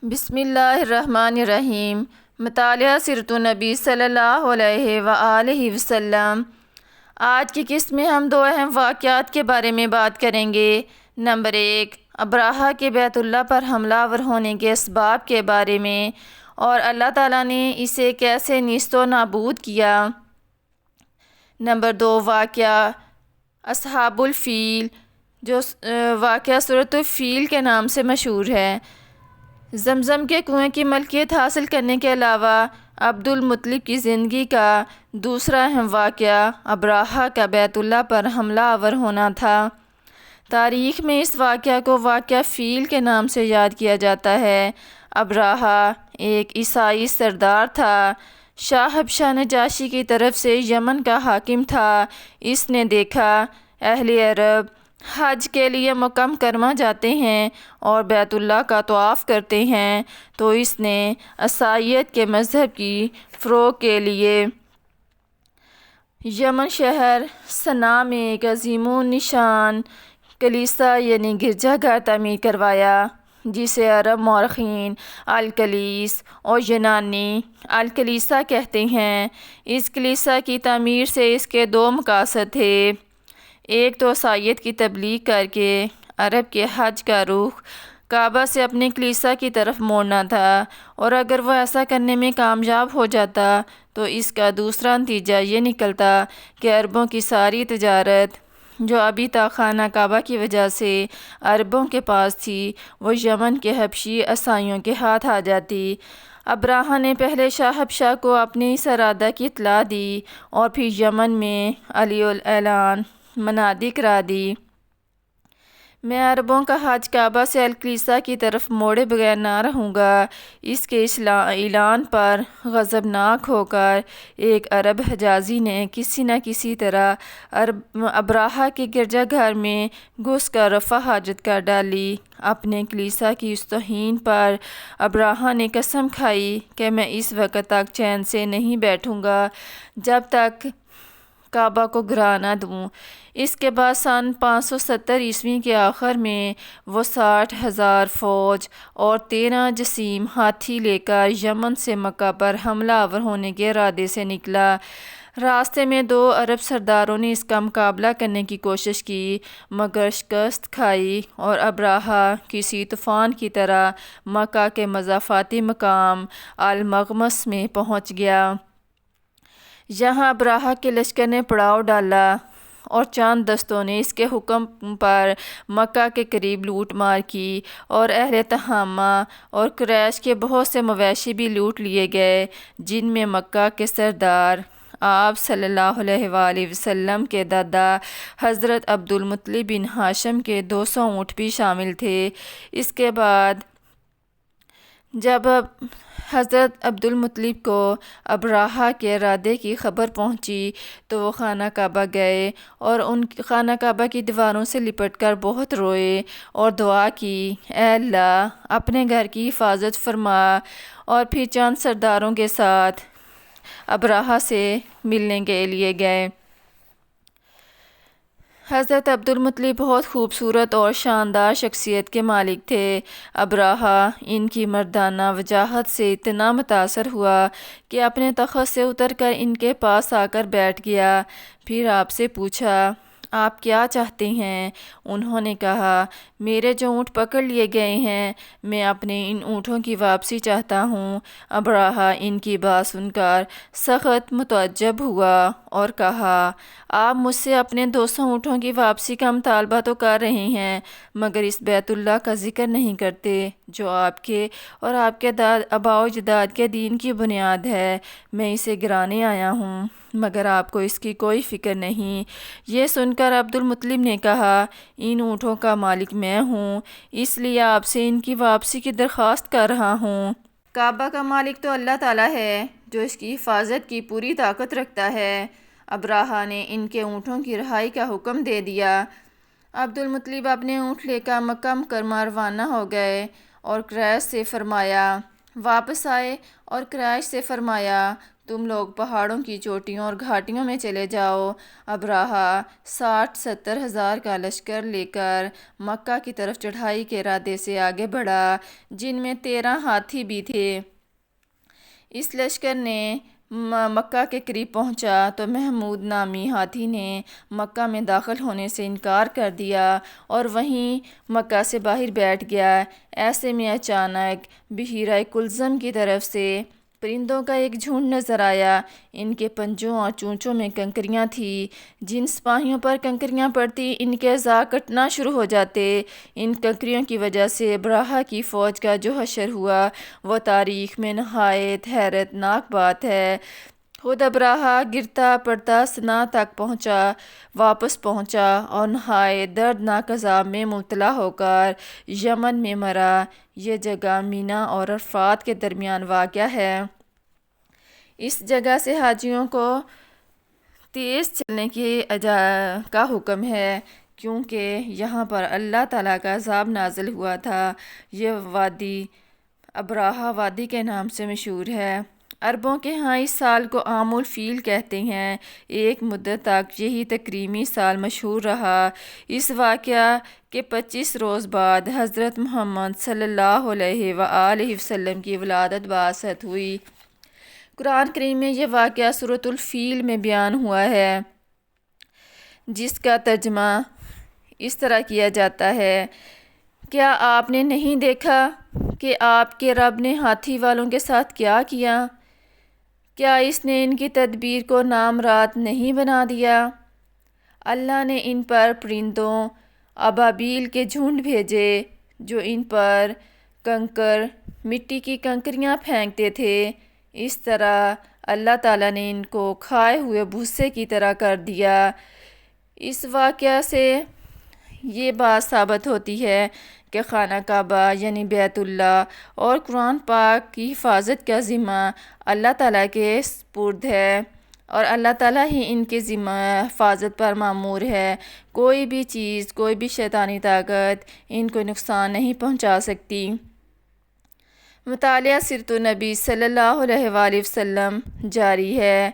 بسم اللہ الرحمن الرحیم۔ مطالعہ سیرت النبی صلی اللہ علیہ وآلہ وسلم۔ آج کی قسط میں ہم دو اہم واقعات کے بارے میں بات کریں گے۔ نمبر 1، ابراہہ کے بیت اللہ پر حملہ آور ہونے کے اسباب کے بارے میں اور اللہ تعالیٰ نے اسے کیسے نیست و نابود کیا۔ نمبر 2، واقعہ اصحاب الفیل، جو واقعہ سورۃ الفیل کے نام سے مشہور ہے۔ زمزم کے کنویں کی ملکیت حاصل کرنے کے علاوہ عبد المطلب کی زندگی کا دوسرا اہم واقعہ ابراہہ کا بیت اللہ پر حملہ آور ہونا تھا۔ تاریخ میں اس واقعہ کو واقعہ فیل کے نام سے یاد کیا جاتا ہے۔ ابراہہ ایک عیسائی سردار تھا، شاہ حبشہ نجاشی کی طرف سے یمن کا حاکم تھا۔ اس نے دیکھا اہل عرب حج کے لیے مکہ مکرمہ جاتے ہیں اور بیت اللہ کا طواف کرتے ہیں، تو اس نے عیسائیت کے مذہب کی فروغ کے لیے یمن شہر صنعاء میں ایک عظیم الشان کلیسا یعنی گرجا گھر تعمیر کروایا، جسے عرب مورخین الکلیس اور یونانی الکلیسا کہتے ہیں۔ اس کلیسا کی تعمیر سے اس کے دو مقاصد تھے۔ ایک تو عیسائیت کی تبلیغ کر کے عرب کے حج کا رخ کعبہ سے اپنے کلیسا کی طرف موڑنا تھا، اور اگر وہ ایسا کرنے میں کامیاب ہو جاتا تو اس کا دوسرا نتیجہ یہ نکلتا کہ عربوں کی ساری تجارت جو ابھی تک خانہ کعبہ کی وجہ سے عربوں کے پاس تھی، وہ یمن کے حبشی عیسائیوں کے ہاتھ آ جاتی۔ ابراہہ نے پہلے شاہ حبشہ کو اپنے اس ارادہ کی اطلاع دی اور پھر یمن میں علی الاعلان منادی کرا دی، میں عربوں کا حج کعبہ سے الکلیسا کی طرف موڑے بغیر نہ رہوں گا۔ اس کے اعلان پر غضبناک ہو کر ایک عرب حجازی نے کسی نہ کسی طرح ابراہہ کے گرجا گھر میں گھس کر رفع حاجت کر ڈالی۔ اپنے کلیسا کی اس توہین پر ابراہہ نے قسم کھائی کہ میں اس وقت تک چین سے نہیں بیٹھوں گا جب تک کعبہ کو گرا نہ دوں۔ اس کے بعد سن 570 عیسوی کے آخر میں وہ 60,000 فوج اور 13 جسیم ہاتھی لے کر یمن سے مکہ پر حملہ آور ہونے کے ارادے سے نکلا۔ راستے میں دو عرب سرداروں نے اس کا مقابلہ کرنے کی کوشش کی، مگر شکست کھائی اور ابراہہ کسی طوفان کی طرح مکہ کے مضافاتی مقام المغمس میں پہنچ گیا۔ یہاں ابراہہ کے لشکر نے پڑاؤ ڈالا اور چند دستوں نے اس کے حکم پر مکہ کے قریب لوٹ مار کی، اور اہل تہامہ اور قریش کے بہت سے مویشی بھی لوٹ لیے گئے، جن میں مکہ کے سردار آپ صلی اللہ علیہ وآلہ وسلم کے دادا حضرت عبد المطلب بن ہاشم کے 200 اونٹ بھی شامل تھے۔ اس کے بعد جب حضرت عبد المطلب کو ابراہہ کے ارادے کی خبر پہنچی تو وہ خانہ کعبہ گئے اور ان خانہ کعبہ کی دیواروں سے لپٹ کر بہت روئے اور دعا کی، اے اللہ اپنے گھر کی حفاظت فرما، اور پھر چند سرداروں کے ساتھ ابراہہ سے ملنے کے لیے گئے۔ حضرت عبد المطلب بہت خوبصورت اور شاندار شخصیت کے مالک تھے۔ ابراہہ ان کی مردانہ وجاہت سے اتنا متاثر ہوا کہ اپنے تخت سے اتر کر ان کے پاس آ کر بیٹھ گیا۔ پھر آپ سے پوچھا، آپ کیا چاہتے ہیں؟ انہوں نے کہا، میرے جو اونٹ پکڑ لیے گئے ہیں، میں اپنے ان اونٹوں کی واپسی چاہتا ہوں۔ ابراہہ ان کی بات سن کر سخت متعجب ہوا اور کہا، آپ مجھ سے اپنے 200 اونٹوں کی واپسی کا مطالبہ تو کر رہے ہیں، مگر اس بیت اللہ کا ذکر نہیں کرتے جو آپ کے اور آپ کے آباء و اجداد کے دین کی بنیاد ہے۔ میں اسے گرانے آیا ہوں، مگر آپ کو اس کی کوئی فکر نہیں۔ یہ سن کر عبد المطلب نے کہا، ان اونٹوں کا مالک میں ہوں، اس لیے آپ سے ان کی واپسی کی درخواست کر رہا ہوں۔ کعبہ کا مالک تو اللہ تعالیٰ ہے، جو اس کی حفاظت کی پوری طاقت رکھتا ہے۔ ابراہہ نے ان کے اونٹوں کی رہائی کا حکم دے دیا۔ عبد المطلب اپنے اونٹ لے کر مکہ مکرمہ روانہ ہو گئے اور قریش سے فرمایا، واپس آئے اور قریش سے فرمایا تم لوگ پہاڑوں کی چوٹیوں اور گھاٹیوں میں چلے جاؤ۔ ابراہہ 60-70 ہزار کا لشکر لے کر مکہ کی طرف چڑھائی کے ارادے سے آگے بڑھا، جن میں 13 ہاتھی بھی تھے۔ اس لشکر نے مکہ کے قریب پہنچا تو محمود نامی ہاتھی نے مکہ میں داخل ہونے سے انکار کر دیا اور وہیں مکہ سے باہر بیٹھ گیا۔ ایسے میں اچانک بحیرہ کلزم کی طرف سے پرندوں کا ایک جھنڈ نظر آیا۔ ان کے پنجوں اور چونچوں میں کنکریاں تھیں۔ جن سپاہیوں پر کنکریاں پڑتی ان کے اعضاء کٹنا شروع ہو جاتے۔ ان کنکریوں کی وجہ سے ابراہہ کی فوج کا جو حشر ہوا وہ تاریخ میں نہایت حیرت ناک بات ہے۔ خود ابراہہ گرتا پڑتا صنعا تک پہنچا، واپس پہنچا اور نہایت دردناک عذاب میں مبتلا ہو کر یمن میں مرا۔ یہ جگہ مینا اور عرفات کے درمیان واقع ہے۔ اس جگہ سے حاجیوں کو تیز چلنے کا حکم ہے، کیونکہ یہاں پر اللہ تعالیٰ کا عذاب نازل ہوا تھا۔ یہ وادی ابراہہ وادی کے نام سے مشہور ہے۔ عربوں کے ہاں اس سال کو عام الفیل کہتے ہیں۔ ایک مدت تک یہی تکریمی سال مشہور رہا۔ اس واقعہ کے 25 روز بعد حضرت محمد صلی اللہ علیہ وآلہ وسلم کی ولادت بعثت ہوئی۔ قرآن کریم میں یہ واقعہ سورۃ الفیل میں بیان ہوا ہے، جس کا ترجمہ اس طرح کیا جاتا ہے: کیا آپ نے نہیں دیکھا کہ آپ کے رب نے ہاتھی والوں کے ساتھ کیا کیا؟ کیا اس نے ان کی تدبیر کو نامراد نہیں بنا دیا؟ اللہ نے ان پر پرندوں ابابیل کے جھنڈ بھیجے جو ان پر کنکر مٹی کی کنکریاں پھینکتے تھے۔ اس طرح اللہ تعالیٰ نے ان کو کھائے ہوئے بھوسے کی طرح کر دیا۔ اس واقعہ سے یہ بات ثابت ہوتی ہے کہ خانہ کعبہ یعنی بیت اللہ اور قرآن پاک کی حفاظت کا ذمہ اللہ تعالیٰ کے سپرد ہے اور اللہ تعالیٰ ہی ان کے ذمہ حفاظت پر مامور ہے۔ کوئی بھی چیز، کوئی بھی شیطانی طاقت ان کو نقصان نہیں پہنچا سکتی۔ مطالعہ سیرت النبی صلی اللہ علیہ وآلہ وسلم جاری ہے۔